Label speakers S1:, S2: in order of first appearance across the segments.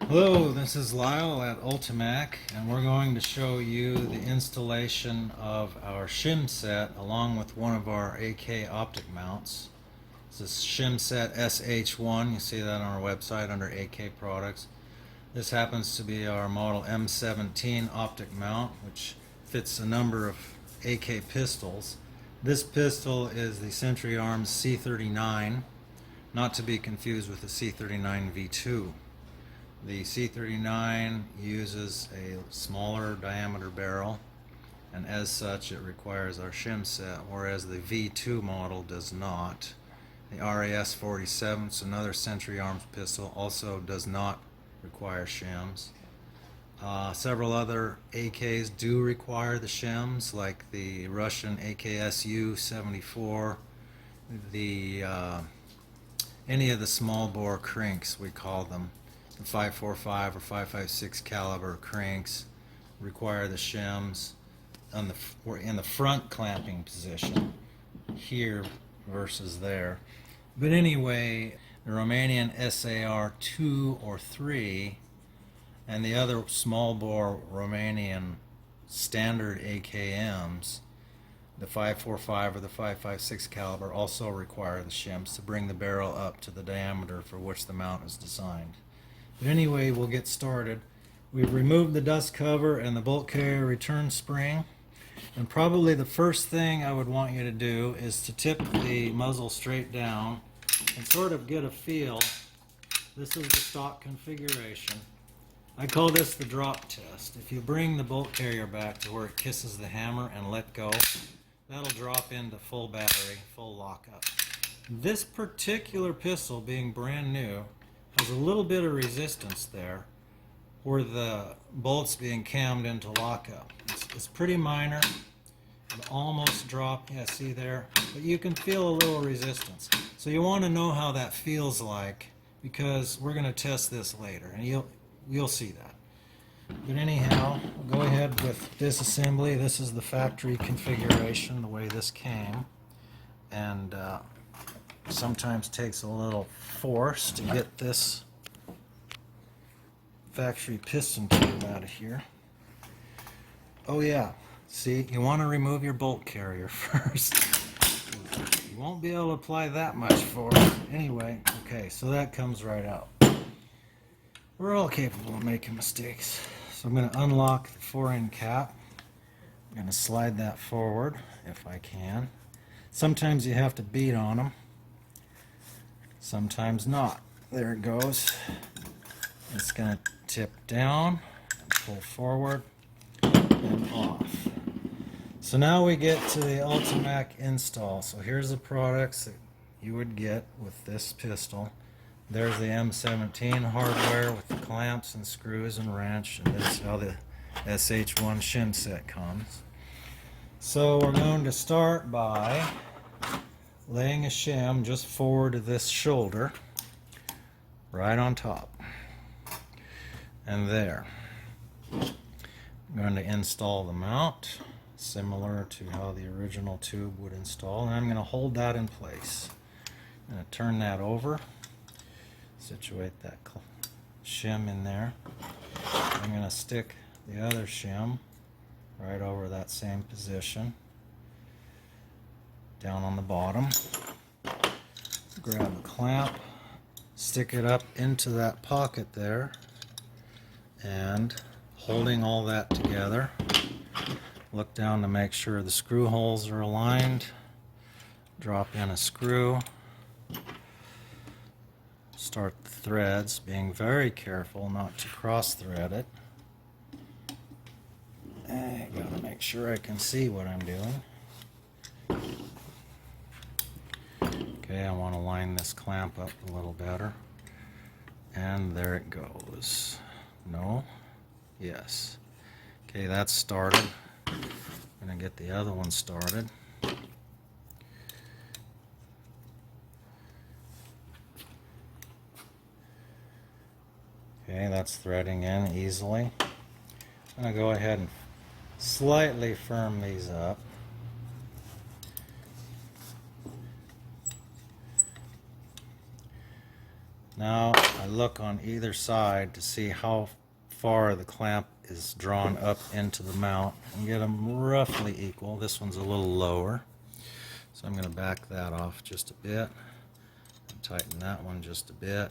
S1: Hello, this is Lyle at UltiMAK, and we're going to show you the installation of our Shim set along with one of our AK optic mounts. This is Shim Set SH-1. You see that on our website under AK products. This happens to be our model M17 optic mount, which fits a number of AK pistols. This pistol is the Century Arms C39, not to be confused with the C39 V2. The C39 uses a smaller diameter barrel, and as such it requires our shim set, whereas the V2 model does not. The RAS-47, it's another Century Arms pistol, also does not require shims. Several other AKs do require the shims, like the Russian AKSU-74, any of the small bore cranks, we call them. The 5.45 or 5.56 caliber cranks require the shims we're in the front clamping position here versus there. But anyway, the Romanian SAR-2 or 3 and the other small bore Romanian standard AKMs, the 5.45 or the 5.56 caliber, also require the shims to bring the barrel up to the diameter for which the mount is designed. But anyway, we'll get started. We've removed the dust cover and the bolt carrier return spring, and probably the first thing I would want you to do is to tip the muzzle straight down and sort of get a feel. This is the stock configuration. I call this the drop test. If you bring the bolt carrier back to where it kisses the hammer and let go, that'll drop into full battery, full lockup. This particular pistol, being brand new, has a little bit of resistance there where the bolt's being cammed into lockup. It's pretty minor. It almost dropped, yeah, see there, but you can feel a little resistance. So you want to know how that feels like, because we're going to test this later, and you'll see that. But anyhow, we'll go ahead with disassembly. This is the factory configuration, the way this came, and sometimes takes a little force to get this factory piston tube out of here. Oh yeah, see, you want to remove your bolt carrier first. You won't be able to apply that much force. Anyway, okay, so that comes right out. We're all capable of making mistakes. So I'm going to unlock the 4-end cap. I'm going to slide that forward if I can. Sometimes you have to beat on them. Sometimes not. There it goes. It's going to tip down and pull forward and off. So now we get to the UltiMAK install. So here's the products that you would get with this pistol. There's the M17 hardware with the clamps and screws and wrench, and this is how the SH-1 shim set comes. So we're going to start by laying a shim just forward of this shoulder, right on top, and there. I'm going to install the mount, similar to how the original tube would install, and I'm going to hold that in place. I'm going to turn that over, situate that shim in there. I'm going to stick the other shim right over that same position, down on the bottom. Grab a clamp, stick it up into that pocket there, and holding all that together, look down to make sure the screw holes are aligned, drop in a screw, start the threads, being very careful not to cross thread it. I gotta make sure I can see what I'm doing. Okay, I want to line this clamp up a little better. And there it goes. No? Yes. Okay, that's started. I'm going to get the other one started. Okay, that's threading in easily. I'm going to go ahead and slightly firm these up. Now I look on either side to see how far the clamp is drawn up into the mount and get them roughly equal. This one's a little lower, so I'm going to back that off just a bit and tighten that one just a bit,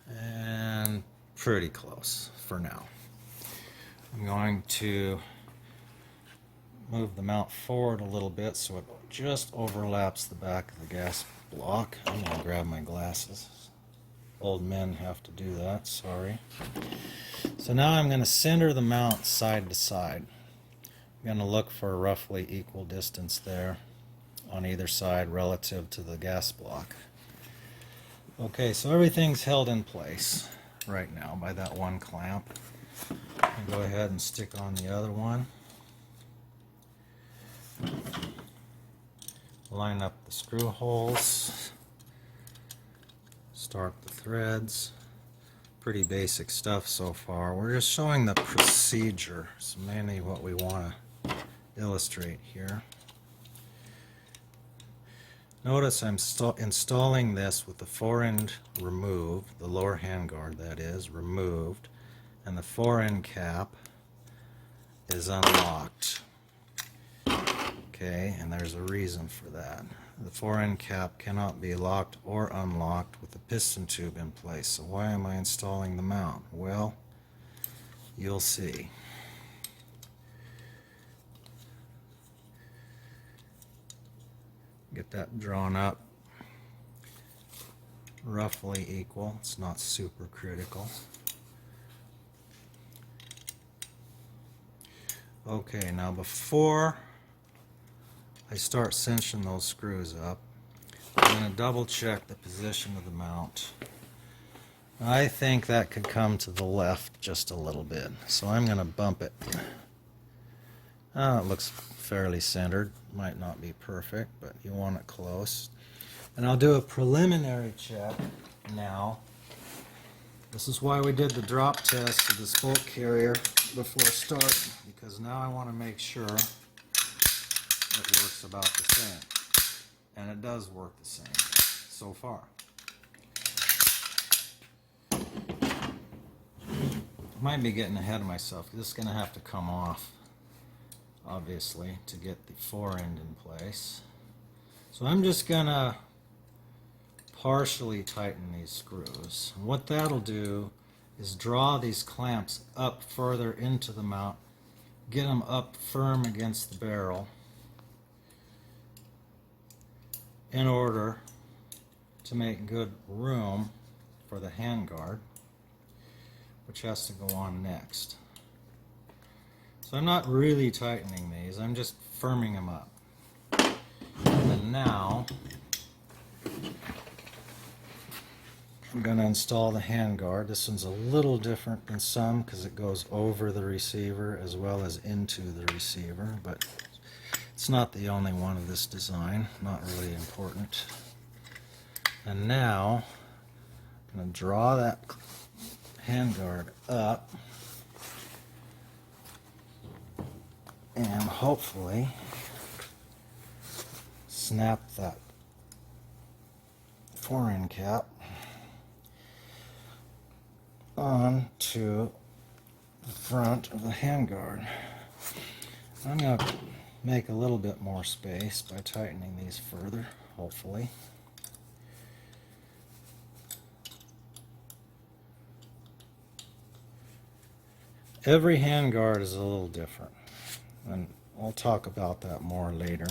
S1: and pretty close for now. I'm going to move the mount forward a little bit so it just overlaps the back of the gas block. I'm going to grab my glasses. Old men have to do that, sorry. So now I'm going to center the mount side to side. I'm going to look for a roughly equal distance there on either side relative to the gas block. Okay, so everything's held in place right now by that one clamp. I'll go ahead and stick on the other one. Line up the screw holes. Start the threads. Pretty basic stuff so far. We're just showing the procedure. It's mainly what we want to illustrate here. Notice I'm installing this with the fore-end removed, the lower handguard that is, removed, and the fore-end cap is unlocked. Okay, and there's a reason for that. The fore-end cap cannot be locked or unlocked with the piston tube in place. So why am I installing the mount? Well, you'll see. Get that drawn up roughly equal. It's not super critical. Okay, now before I start cinching those screws up, I'm going to double check the position of the mount. I think that could come to the left just a little bit, so I'm going to bump it. It looks fairly centered. Might not be perfect, but you want it close. And I'll do a preliminary check now. This is why we did the drop test of the spoke carrier before starting, because now I want to make sure it works about the same. And it does work the same so far. I might be getting ahead of myself. This is going to have to come off, obviously, to get the fore end in place. So I'm just going to partially tighten these screws. And what that'll do is draw these clamps up further into the mount, get them up firm against the barrel in order to make good room for the handguard, which has to go on next. So I'm not really tightening these, I'm just firming them up. And now I'm going to install the handguard. This one's a little different than some because it goes over the receiver as well as into the receiver, but it's not the only one of this design, not really important. And now I'm going to draw that handguard up and hopefully snap that fore end cap onto the front of the handguard. I'm going to make a little bit more space by tightening these further, hopefully. Every handguard is a little different, and I'll talk about that more later.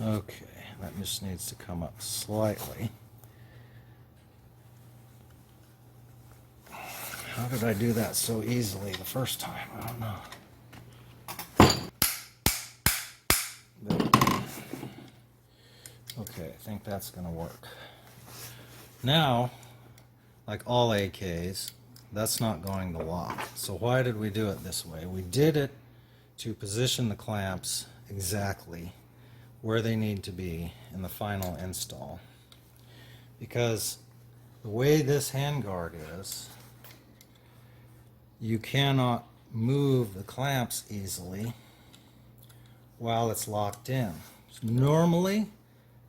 S1: Okay, that just needs to come up slightly. How did I do that so easily the first time? I don't know. There. Okay, I think that's going to work. Now, like all AKs, that's not going to lock. So why did we do it this way? We did it to position the clamps exactly where they need to be in the final install. Because the way this handguard is, you cannot move the clamps easily while it's locked in. Normally,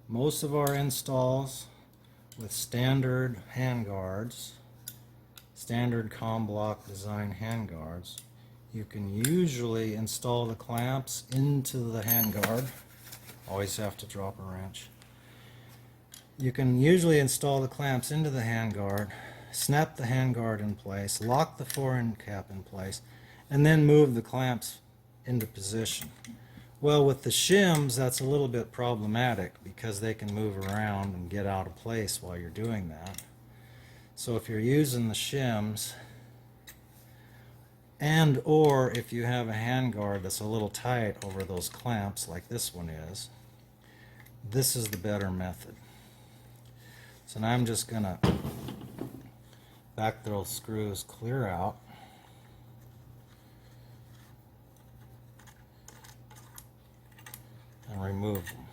S1: most of our installs with standard handguards, standard com block design handguards, you can usually install the clamps into the handguard. Always have to drop a wrench. You can usually install the clamps into the handguard, snap the handguard in place, lock the fore-end cap in place, and then move the clamps into position. Well, with the shims, that's a little bit problematic because they can move around and get out of place while you're doing that. So if you're using the shims, and or if you have a handguard that's a little tight over those clamps like this one is, this is the better method. So now I'm just going to back those screws clear out. And remove them.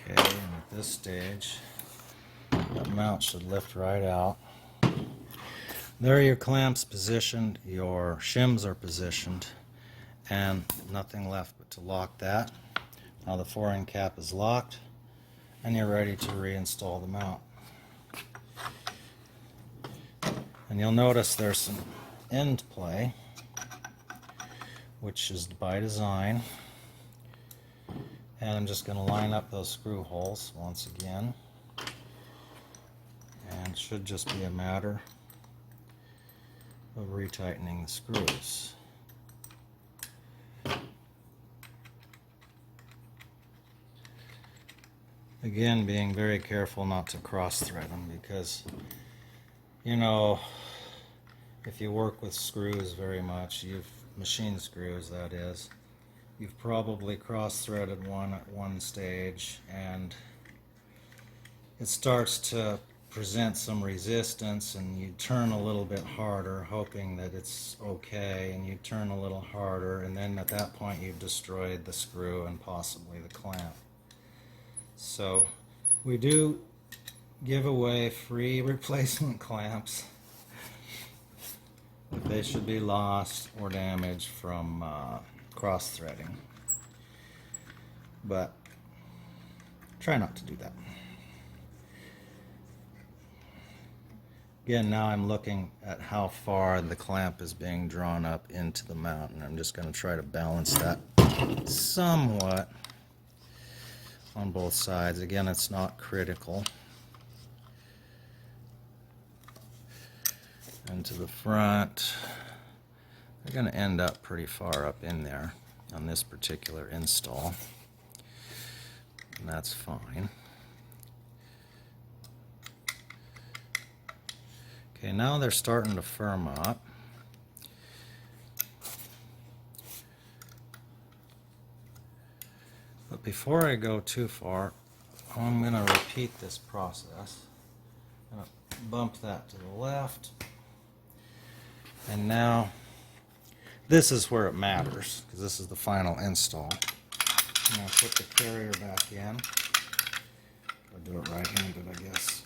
S1: Okay, and at this stage, that mount should lift right out. There are your clamps positioned, your shims are positioned, and nothing left but to lock that. Now the fore-end cap is locked, and you're ready to reinstall the mount. And you'll notice there's some end play, which is by design. And I'm just going to line up those screw holes once again. And it should just be a matter of retightening the screws. Again, being very careful not to cross thread them because, you know, if you work with screws very much, machine screws that is, you've probably cross-threaded one at one stage and it starts to present some resistance and you turn a little bit harder hoping that it's okay, and you turn a little harder, and then at that point you've destroyed the screw and possibly the clamp. So we do give away free replacement clamps if they should be lost or damaged from cross-threading, but try not to do that. Again, now I'm looking at how far the clamp is being drawn up into the mount, and I'm just going to try to balance that somewhat on both sides. Again, it's not critical. And to the front, they're going to end up pretty far up in there on this particular install, and that's fine. Okay, now they're starting to firm up. But before I go too far, I'm going to repeat this process. I'm going to bump that to the left. And now, this is where it matters, because this is the final install. I'm going to put the carrier back in. I'll do it right-handed, I guess.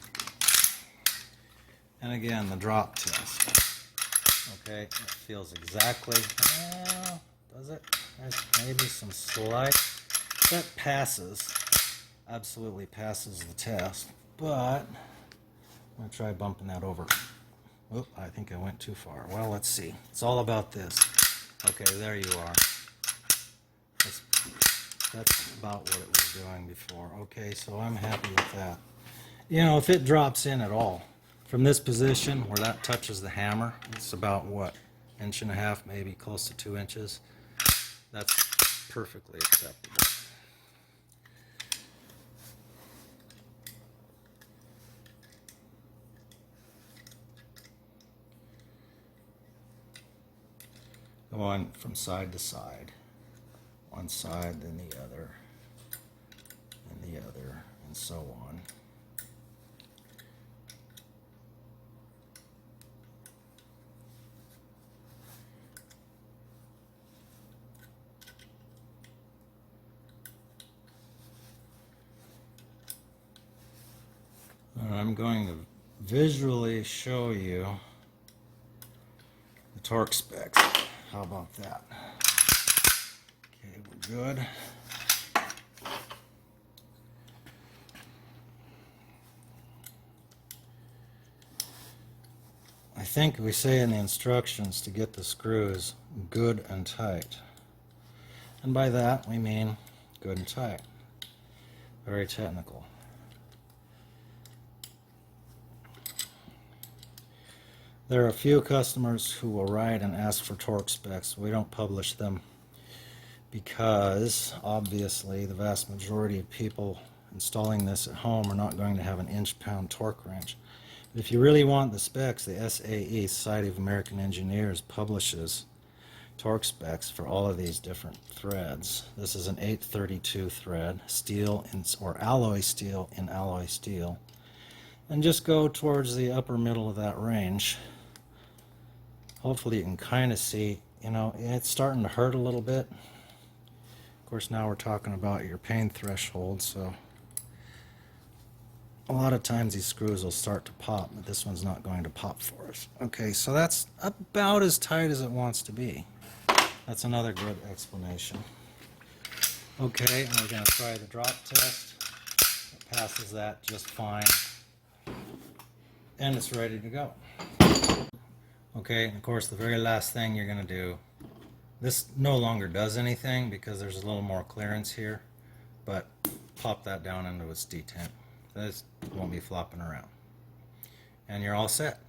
S1: And again, the drop test. Okay, it feels exactly, does it? There's maybe some slight, that passes, absolutely passes the test, but I'm going to try bumping that over. Oh, I think I went too far. Well, let's see. It's all about this. Okay, there you are. That's about what it was doing before. Okay, so I'm happy with that. You know, if it drops in at all, from this position where that touches the hammer, it's about, what, 1.5 inches, maybe close to 2 inches. That's perfectly acceptable. Going from side to side, one side then the other. together, and so on. I'm going to visually show you the torque specs. How about that? Okay, we're good. I think we say in the instructions to get the screws good and tight. And by that we mean good and tight. Very technical. There are a few customers who will write and ask for torque specs. We don't publish them because obviously the vast majority of people installing this at home are not going to have an inch-pound torque wrench. But if you really want the specs, the SAE, Society of American Engineers, publishes torque specs for all of these different threads. This is an 832 thread, steel or alloy steel in alloy steel. And just go towards the upper middle of that range. Hopefully you can kind of see, you know, it's starting to hurt a little bit. Of course, now we're talking about your pain threshold, so a lot of times these screws will start to pop, but this one's not going to pop for us. Okay, so that's about as tight as it wants to be. That's another good explanation. Okay, and we're going to try the drop test. It passes that just fine. And it's ready to go. Okay, and of course the very last thing you're going to do, this no longer does anything because there's a little more clearance here, but pop that down into its detent. This won't be flopping around. And you're all set.